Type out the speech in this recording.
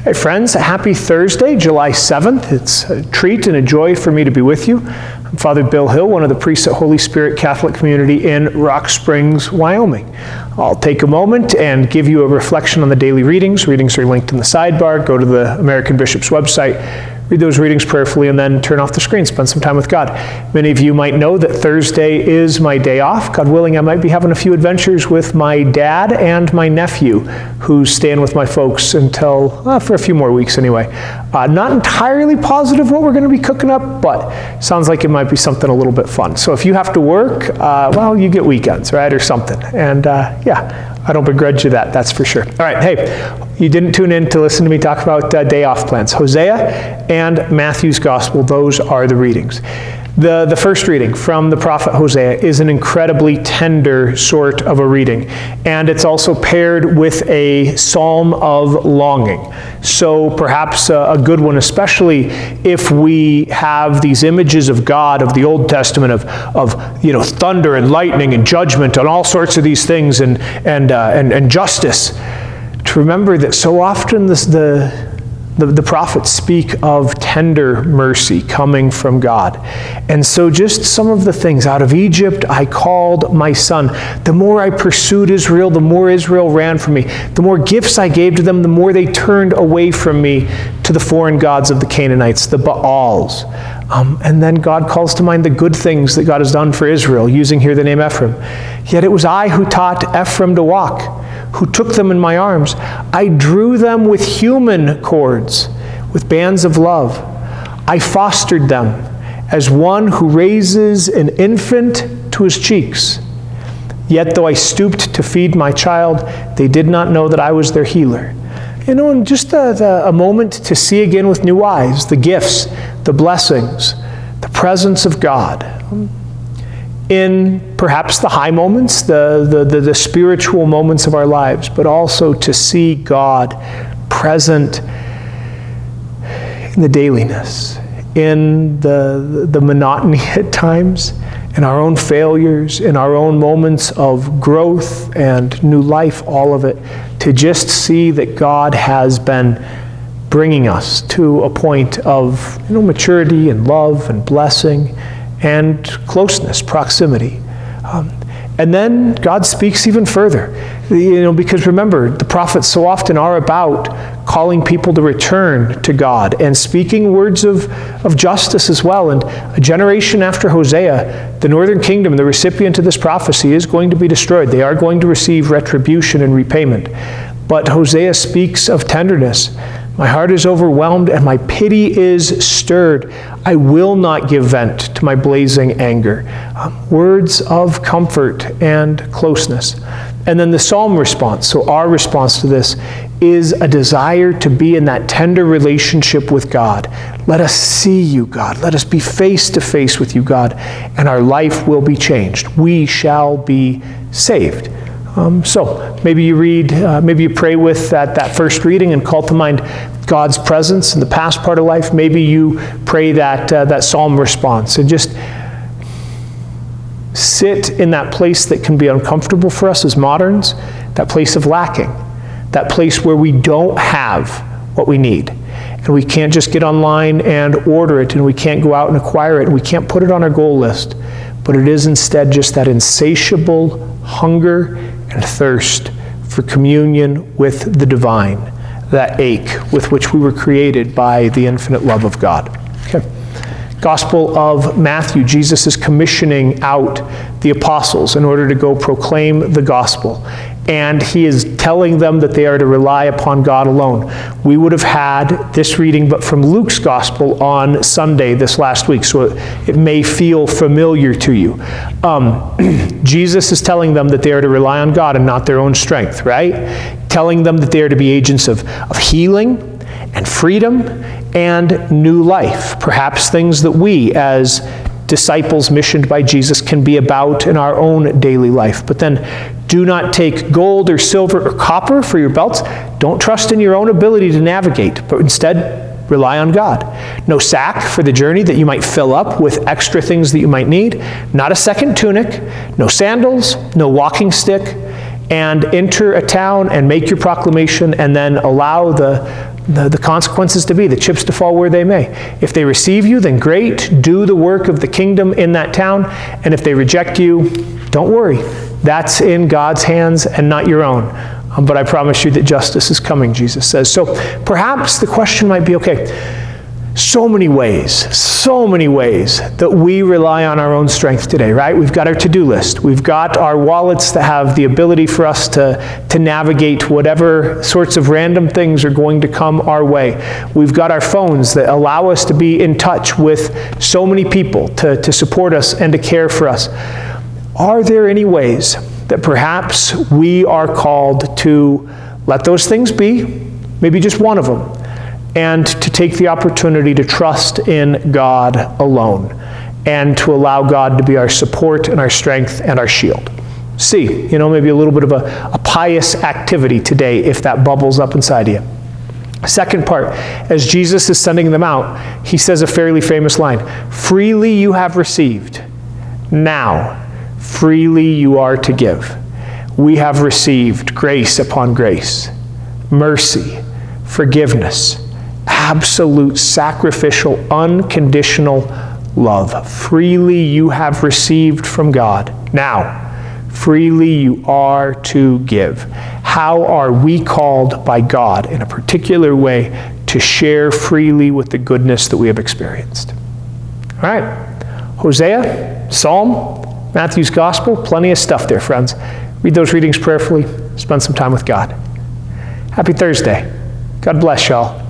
Hey friends, happy Thursday, July 7th. It's a treat and a joy for me to be with you. I'm Father Bill Hill, one of the priests at Holy Spirit Catholic Community in Rock Springs, Wyoming. I'll take a moment and give you a reflection on the daily readings. Readings are linked in the sidebar. Go to the American Bishop's website, read those readings prayerfully, and then turn off the screen. Spend some time with God. Many of you might know that Thursday is my day off. God willing, I might be having a few adventures with my dad and my nephew, who's staying with my folks until, for a few more weeks anyway. Not entirely positive what we're going to be cooking up, but sounds like it might be something a little bit fun. So if you have to work, well, you get weekends, right, or something. And yeah, I don't begrudge you that, that's for sure. All right, hey, you didn't tune in to listen to me talk about day off plans. Hosea and Matthew's Gospel, those are the readings. The first reading from the prophet Hosea is an incredibly tender sort of a reading, and it's also paired with a psalm of longing. So perhaps a good one, especially if we have these images of God of the Old Testament of thunder and lightning and judgment and all sorts of these things and justice. To remember that so often the prophets speak of tender mercy coming from God. And so just some of the things, out of Egypt I called my son. The more I pursued Israel, the more Israel ran from me. The more gifts I gave to them, the more they turned away from me to the foreign gods of the Canaanites, the Baals. And then God calls to mind the good things that God has done for Israel, using here the name Ephraim. Yet it was I who taught Ephraim to walk, who took them in my arms. I drew them with human cords, with bands of love. I fostered them as one who raises an infant to his cheeks. Yet though I stooped to feed my child, they did not know that I was their healer. And just a moment to see again with new eyes the gifts, the blessings, the presence of God. In perhaps the high moments, the spiritual moments of our lives, but also to see God present in the dailiness, in the monotony at times, in our own failures, in our own moments of growth and new life, all of it, to just see that God has been bringing us to a point of maturity and love and blessing and closeness, proximity. And then God speaks even further, because remember, the prophets so often are about calling people to return to God and speaking words of justice as well. And a generation after Hosea, the northern kingdom, the recipient of this prophecy, is going to be destroyed. They are going to receive retribution and repayment. But Hosea speaks of tenderness. My heart is overwhelmed and my pity is stirred. I will not give vent to my blazing anger. Words of comfort and closeness. And then the psalm response. So our response to this is a desire to be in that tender relationship with God. Let us see you, God. Let us be face to face with you, God. And our life will be changed. We shall be saved. So maybe you read, maybe you pray with that first reading and call to mind God's presence in the past part of life. Maybe you pray that psalm response and just sit in that place that can be uncomfortable for us as moderns, that place of lacking, that place where we don't have what we need. And we can't just get online and order it, and we can't go out and acquire it, and we can't put it on our goal list. But it is instead just that insatiable hunger and thirst for communion with the divine, that ache with which we were created by the infinite love of God. Okay. Gospel of Matthew, Jesus is commissioning out the apostles in order to go proclaim the gospel. And he is telling them that they are to rely upon God alone. We would have had this reading, but from Luke's gospel on Sunday this last week, so it may feel familiar to you. Jesus is telling them that they are to rely on God and not their own strength, right? Telling them that they are to be agents of healing and freedom and new life. Perhaps things that we as disciples missioned by Jesus can be about in our own daily life. But then do not take gold or silver or copper for your belts. Don't trust in your own ability to navigate, but instead rely on God. No sack for the journey that you might fill up with extra things that you might need. Not a second tunic. No sandals. No walking stick. and enter a town and make your proclamation, and then allow the consequences to be, the chips to fall where they may. If they receive you, then great, do the work of the kingdom in that town, and if they reject you, don't worry. That's in God's hands and not your own. But I promise you that justice is coming, Jesus says. So perhaps the question might be, okay, so many ways that we rely on our own strength today, right? We've got our to-do list. We've got our wallets that have the ability for us to navigate whatever sorts of random things are going to come our way. We've got our phones that allow us to be in touch with so many people to support us and to care for us. Are there any ways that perhaps we are called to let those things be, maybe just one of them, and to take the opportunity to trust in God alone, and to allow God to be our support and our strength and our shield? See, maybe a little bit of a pious activity today if that bubbles up inside of you. Second part, as Jesus is sending them out, he says a fairly famous line, "Freely you have received, now freely you are to give." We have received grace upon grace, mercy, forgiveness, absolute, sacrificial, unconditional love. Freely you have received from God. Now, freely you are to give. How are we called by God in a particular way to share freely with the goodness that we have experienced? All right. Hosea, Psalm, Matthew's Gospel, plenty of stuff there, friends. Read those readings prayerfully. Spend some time with God. Happy Thursday. God bless y'all.